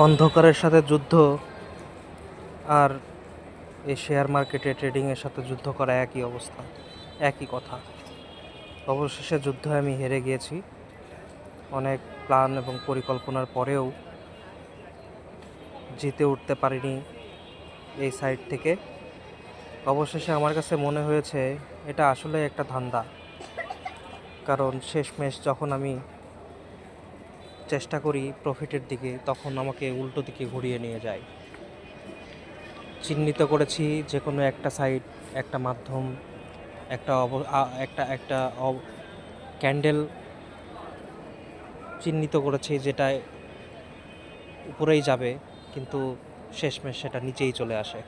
অন্ধকারের সাথে যুদ্ধ আর এই শেয়ার মার্কেটে ট্রেডিংয়ের সাথে যুদ্ধ করা একই অবস্থা, একই কথা। অবশেষে যুদ্ধে আমি হেরে গিয়েছি। অনেক প্ল্যান এবং পরিকল্পনার পরেও জিতে উঠতে পারিনি এই সাইড থেকে। অবশেষে আমার কাছে মনে হয়েছে এটা আসলে একটা ধান্দা, কারণ শেষমেশ যখন আমি চেষ্টা করি প্রফিটের দিকে, তখন আমাকে উল্টো দিকে ঘুরিয়ে নিয়ে যায়। চিহ্নিত করেছি যে কোনো একটা সাইড, একটা মাধ্যম, একটা ক্যান্ডেল চিহ্নিত করেছি যেটা উপরেই যাবে, কিন্তু শেষমেশ সেটা নিচেই চলে আসে।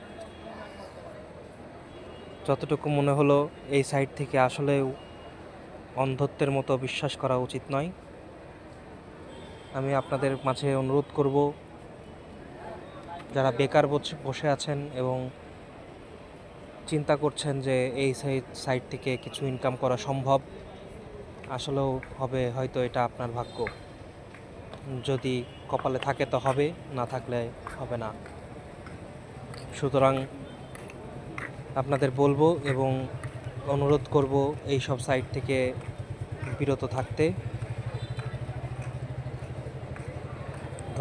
যতটুকু মনে হলো এই সাইড থেকে আসলেও অন্ধত্বের মতো বিশ্বাস করা উচিত নয়। আমি আপনাদের মাঝে অনুরোধ করব, যারা বেকার বসে আছেন এবং চিন্তা করছেন যে এই সাইড থেকে কিছু ইনকাম করা সম্ভব, আসলেও হবে হয়তো এটা আপনার ভাগ্য। যদি কপালে থাকে তো হবে, না থাকলে হবে না। সুতরাং আপনাদের বলবো এবং অনুরোধ করব এই সব সাইট থেকে বিরত থাকতে।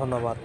ধন্যবাদ।